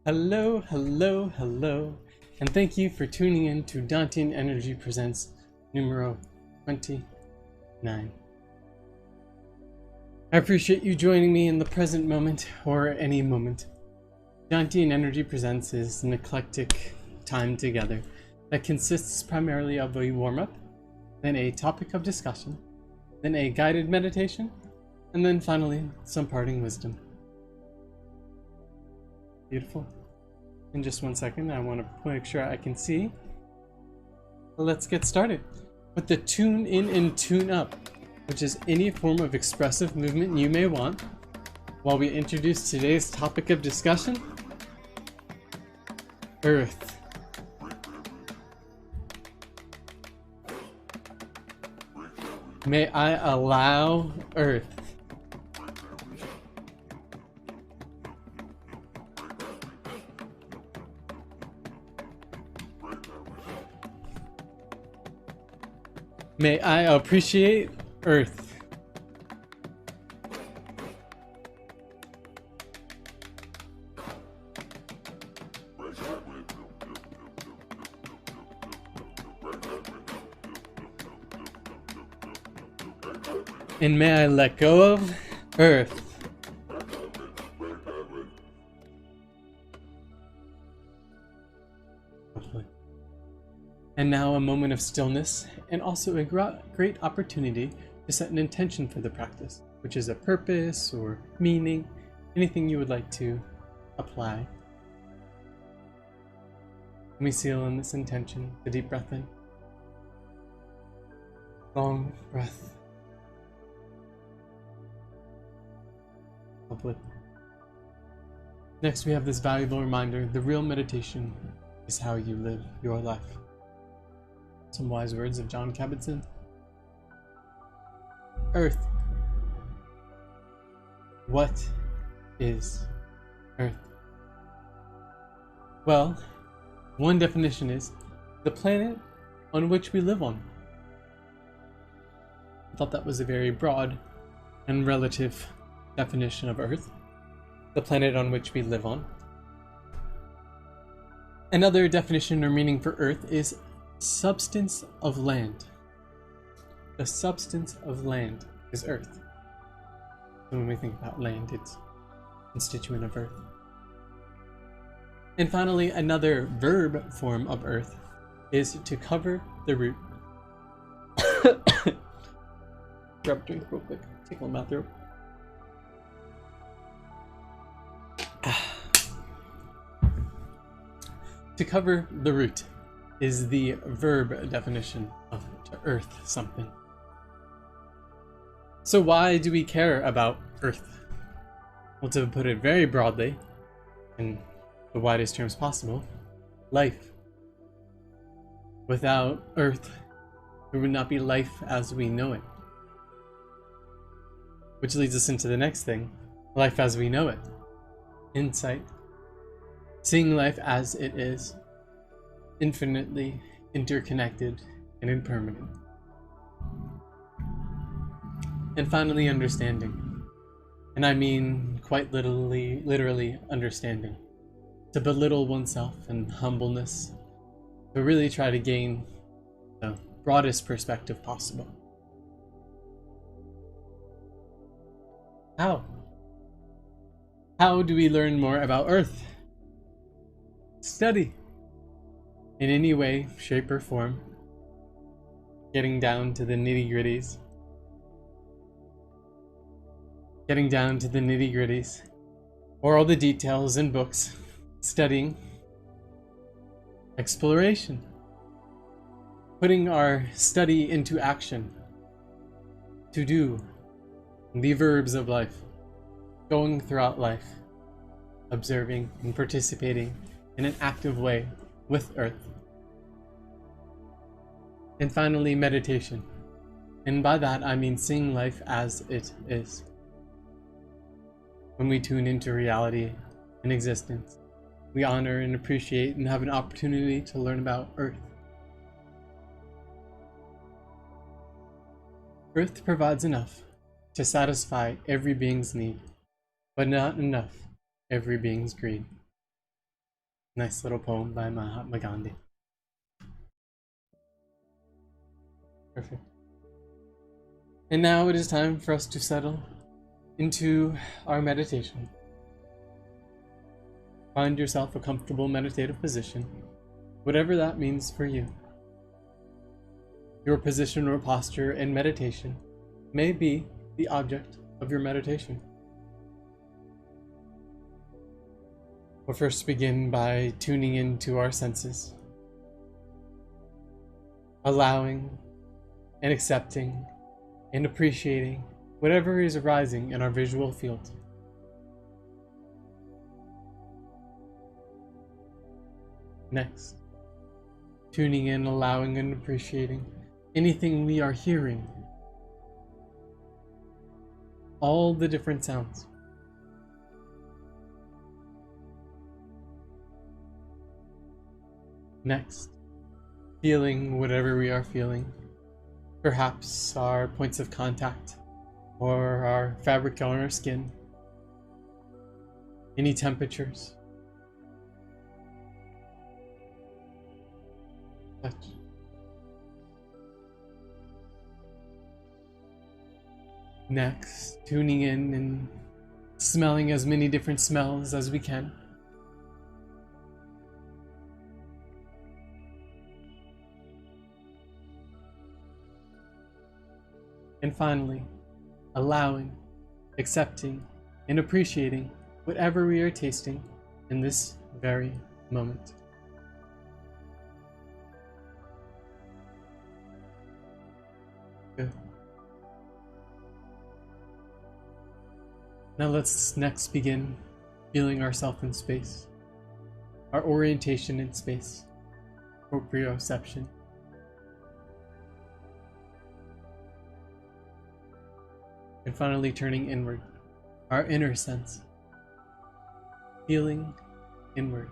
Hello, hello, hello, and thank you for tuning in to Daunting Energy Presents numero 29. I appreciate you joining me in the present moment or any moment. Daunting Energy Presents is an eclectic time together that consists primarily of a warm-up, then a topic of discussion, then a guided meditation, and then finally some parting wisdom. Beautiful. In just 1 second, I want to make sure I can see. Let's get started with the tune in and tune up, which is any form of expressive movement you may want, while we introduce today's topic of discussion, Earth. May I allow Earth. May I appreciate Earth. And may I let go of Earth. And now a moment of stillness, and also a great opportunity to set an intention for the practice, which is a purpose or meaning, anything you would like to apply. Let me seal in this intention, the deep breath in. Long breath. Lovely. Next we have this valuable reminder, the real meditation is how you live your life. Some wise words of John Kabat-Zinn. Earth. What is Earth? Well, one definition is the planet on which we live on. I thought that was a very broad and relative definition of Earth, the planet on which we live on. Another definition or meaning for Earth is substance of land. The substance of land is Earth. So when we think about land, it's constituent of Earth. And finally, another verb form of Earth is to cover the root. Grab a drink real quick. Tickle my throat. To cover the root is the verb definition of to earth something. So why do we care about Earth? Well, to put it very broadly, in the widest terms possible, life. Without Earth, there would not be life as we know it. Which leads us into the next thing, life as we know it. Insight. Seeing life as it is, infinitely interconnected and impermanent. And finally, understanding. And I mean quite literally understanding. To belittle oneself and humbleness, to really try to gain the broadest perspective possible. How? How do we learn more about Earth? Study. In any way, shape, or form. Getting down to the nitty-gritties. Getting down to the nitty-gritties. Or all the details in books. Studying. Exploration. Putting our study into action. To do. The verbs of life. Going throughout life. Observing and participating in an active way with Earth. And finally, meditation. And by that I mean seeing life as it is. When we tune into reality and existence, we honor and appreciate and have an opportunity to learn about Earth. Earth provides enough to satisfy every being's need, but not enough every being's greed. Nice little poem by Mahatma Gandhi. Perfect. And now it is time for us to settle into our meditation. Find yourself a comfortable meditative position, whatever that means for you. Your position or posture in meditation may be the object of your meditation. We'll first begin by tuning into our senses, allowing and accepting and appreciating whatever is arising in our visual field. Next, tuning in, allowing and appreciating anything we are hearing, all the different sounds. Next, feeling whatever we are feeling, perhaps our points of contact or our fabric on our skin, any temperatures, touch. Next, tuning in and smelling as many different smells as we can. And finally, allowing, accepting, and appreciating whatever we are tasting in this very moment. Good. Now let's next begin feeling ourselves in space, our orientation in space, proprioception. And finally turning inward, our inner sense, feeling inward.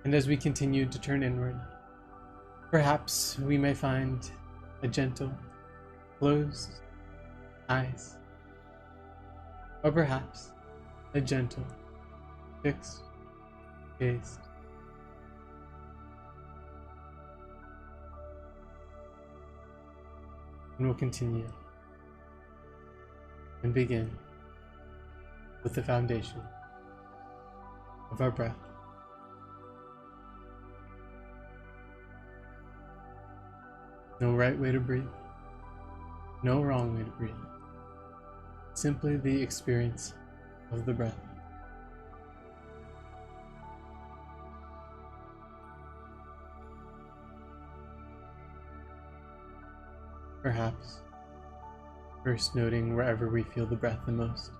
And as we continue to turn inward, perhaps we may find a gentle, closed eyes, or perhaps a gentle, fixed gaze. And we'll continue and begin with the foundation of our breath. No right way to breathe, no wrong way to breathe. Simply the experience of the breath. Perhaps first noting wherever we feel the breath the most,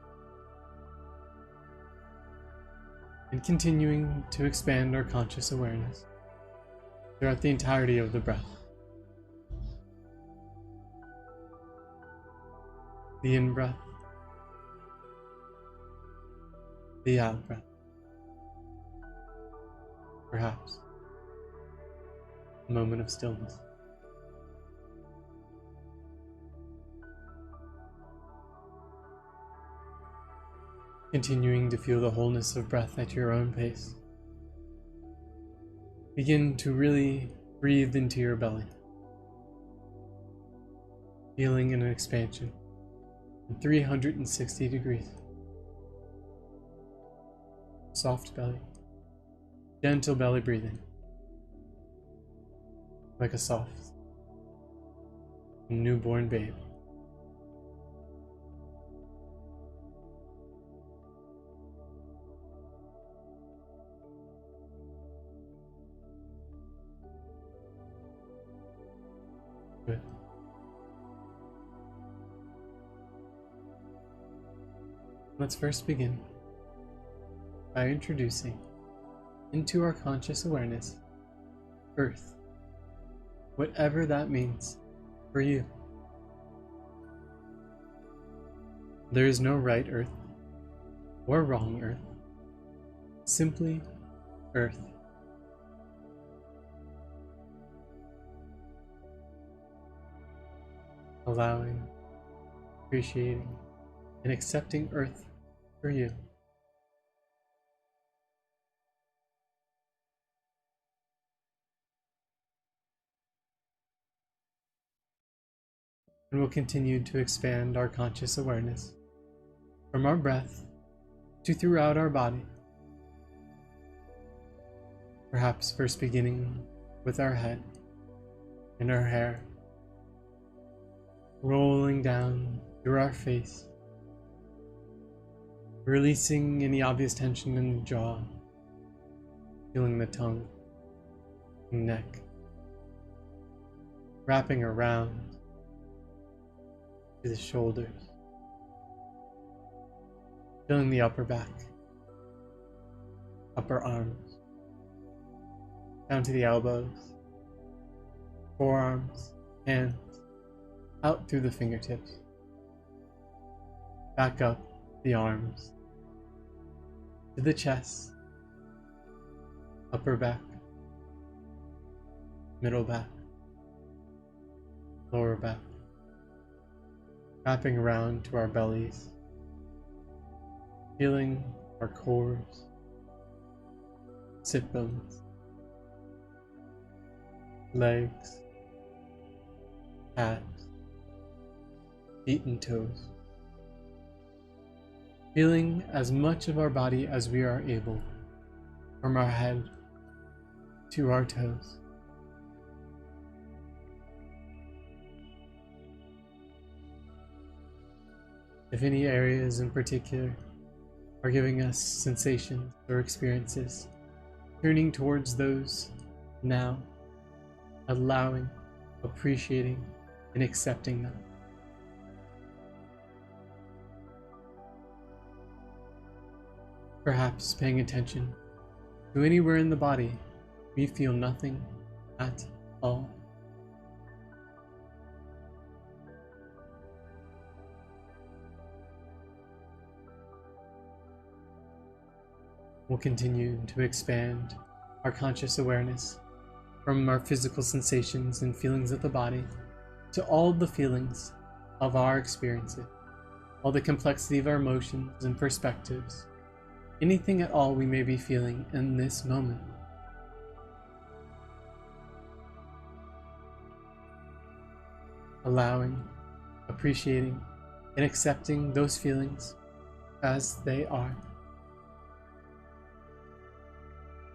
and continuing to expand our conscious awareness throughout the entirety of the breath. The in-breath, the out-breath, perhaps a moment of stillness. Continuing to feel the wholeness of breath at your own pace. Begin to really breathe into your belly, feeling an expansion in 360 degrees. Soft belly, gentle belly breathing, like a soft newborn babe. Good. Let's first begin by introducing into our conscious awareness Earth, whatever that means for you. There is no right Earth or wrong Earth, simply Earth. Allowing, appreciating, and accepting Earth for you. and we'll continue to expand our conscious awareness from our breath to throughout our body. Perhaps first beginning with our head and our hair, rolling down through our face, releasing any obvious tension in the jaw, feeling the tongue and neck, wrapping around to the shoulders, feeling the upper back, upper arms, down to the elbows, forearms, hands, out through the fingertips, back up the arms, to the chest, upper back, middle back, lower back, wrapping around to our bellies, feeling our cores, sit bones, legs, calves, feet and toes, feeling as much of our body as we are able, from our head to our toes. If any areas in particular are giving us sensations or experiences, turning towards those now, allowing, appreciating, and accepting them. Perhaps paying attention to anywhere in the body we feel nothing at all. We'll continue to expand our conscious awareness from our physical sensations and feelings of the body to all the feelings of our experiences, all the complexity of our emotions and perspectives, anything at all we may be feeling in this moment. Allowing, appreciating, and accepting those feelings as they are.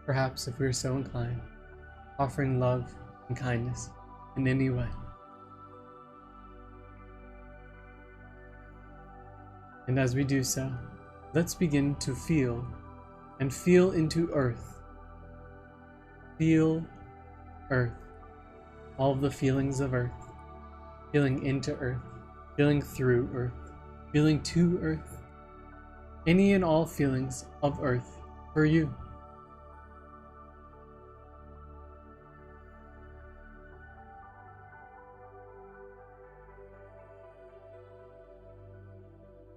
Perhaps, if we're so inclined, offering love and kindness in any way. And as we do so, let's begin to feel and feel into earth. Feel earth. All of the feelings of earth. Feeling into earth. Feeling through earth. Feeling to earth. Any and all feelings of earth for you.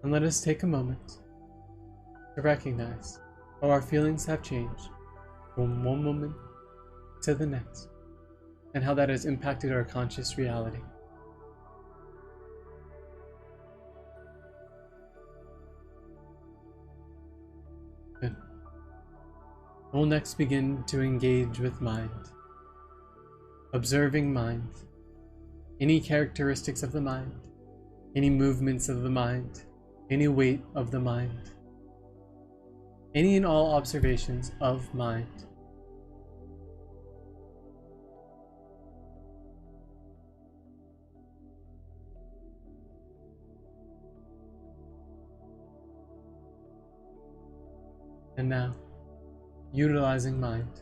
And let us take a moment to recognize how our feelings have changed from one moment to the next, and how that has impacted our conscious reality. Good. We'll next begin to engage with mind, observing mind, any characteristics of the mind, any movements of the mind, any weight of the mind, any and all observations of mind. And now, utilizing mind,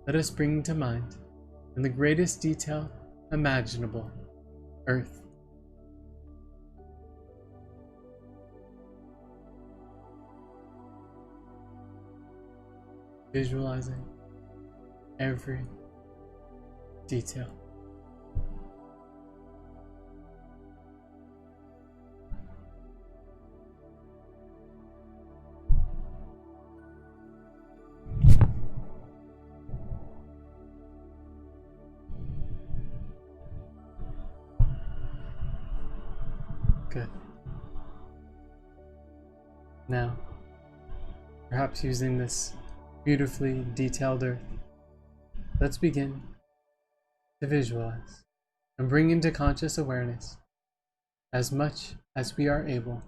let us bring to mind, in the greatest detail imaginable, earth. Visualizing every detail. Good. Now, perhaps using this beautifully detailed earth, let's begin to visualize and bring into conscious awareness as much as we are able,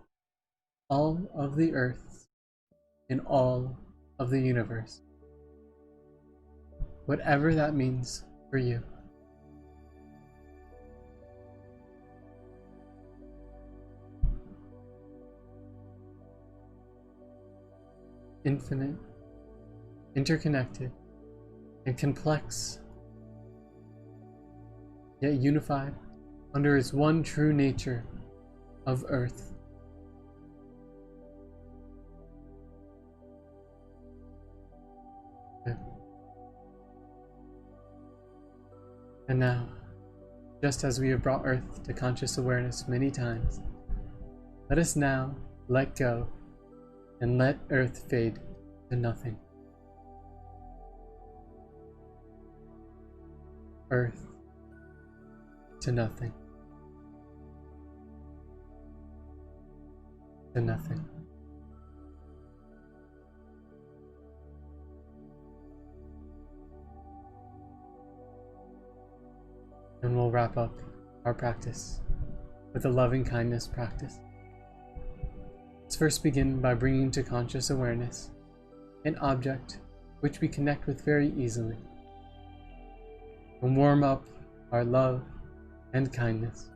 all of the earths in all of the universe, whatever that means for you. Infinite, interconnected, and complex, yet unified under its one true nature of Earth. Good. And now, just as we have brought Earth to conscious awareness many times, let us now let go and let Earth fade to nothing. Earth to nothing. To nothing. And we'll wrap up our practice with a loving kindness practice. Let's first begin by bringing to conscious awareness an object which we connect with very easily, and warm up our love and kindness.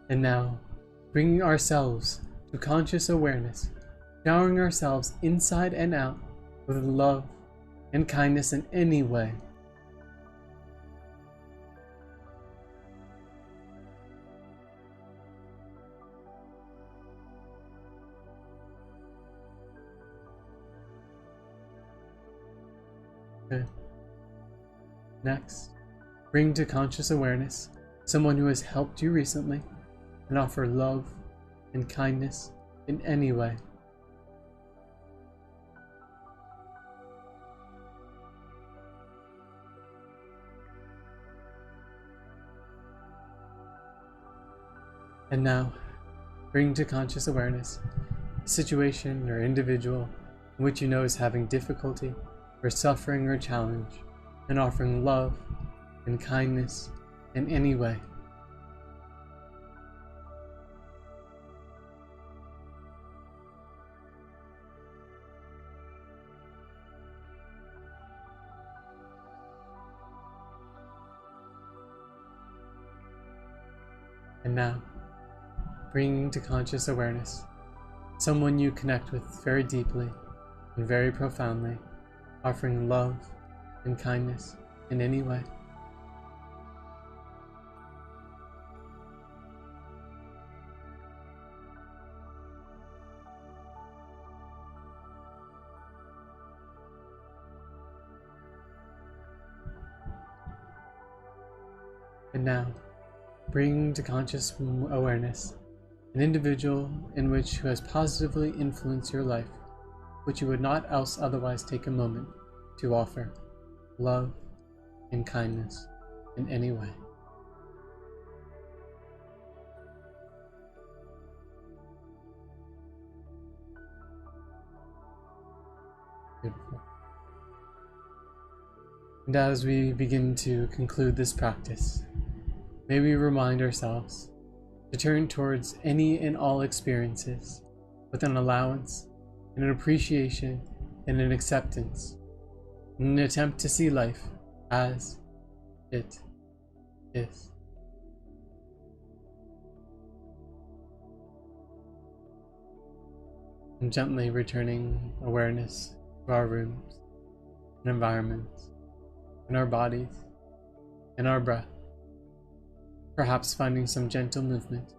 And now, bringing ourselves to conscious awareness, showering ourselves inside and out with love and kindness in any way. Good. Next, bring to conscious awareness someone who has helped you recently and offer love and kindness in any way. And now, bring to conscious awareness a situation or individual in which you know is having difficulty or suffering or challenge, and offering love and kindness in any way. And now, bringing to conscious awareness someone you connect with very deeply and very profoundly, offering love and kindness in any way. And now, bringing to conscious awareness an individual in which who has positively influenced your life, which you would not else otherwise take a moment to offer love and kindness in any way. Beautiful. And as we begin to conclude this practice, may we remind ourselves to turn towards any and all experiences with an allowance and an appreciation and an acceptance, in an attempt to see life as it is. And gently returning awareness to our rooms and environments, and our bodies, and our breath, perhaps finding some gentle movement,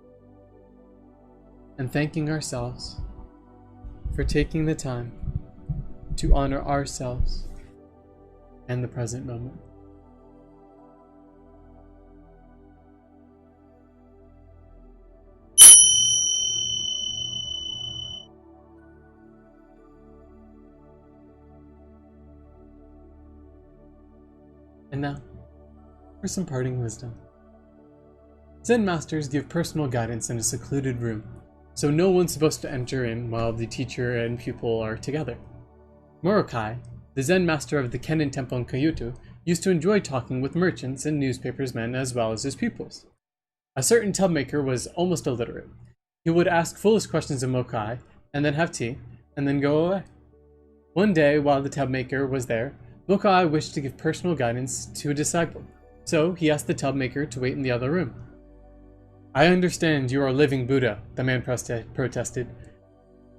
and thanking ourselves for taking the time to honor ourselves and the present moment. And now, for some parting wisdom. Zen masters give personal guidance in a secluded room, so no one's supposed to enter in while the teacher and pupil are together. Murokai the Zen master of the Kennen Temple in Kyoto, used to enjoy talking with merchants and newspapersmen as well as his pupils. A certain tub maker was almost illiterate. He would ask foolish questions of Mokai, and then have tea, and then go away. One day, while the tub maker was there, Mokai wished to give personal guidance to a disciple, so he asked the tub maker to wait in the other room. "I understand you are a living Buddha," the man protested.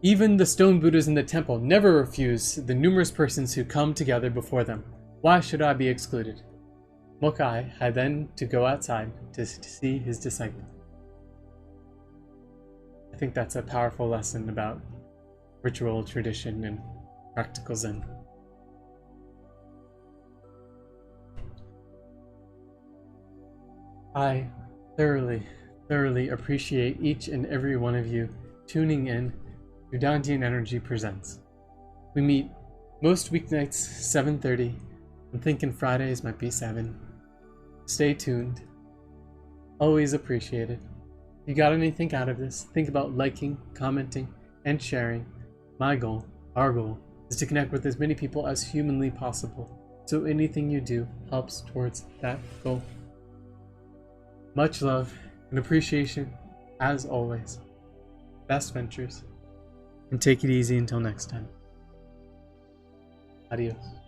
"Even the stone Buddhas in the temple never refuse the numerous persons who come together before them. Why should I be excluded?" Mokai had then to go outside to see his disciple. I think that's a powerful lesson about ritual, tradition, and practical Zen. I thoroughly appreciate each and every one of you tuning in to Dantian Energy Presents. We meet most weeknights 7:30. I'm thinking Fridays might be 7. Stay tuned. Always appreciate it. If you got anything out of this, think about liking, commenting, and sharing. My goal, our goal, is to connect with as many people as humanly possible, so anything you do helps towards that goal. Much love and appreciation, as always. Best ventures, and take it easy until next time. Adios.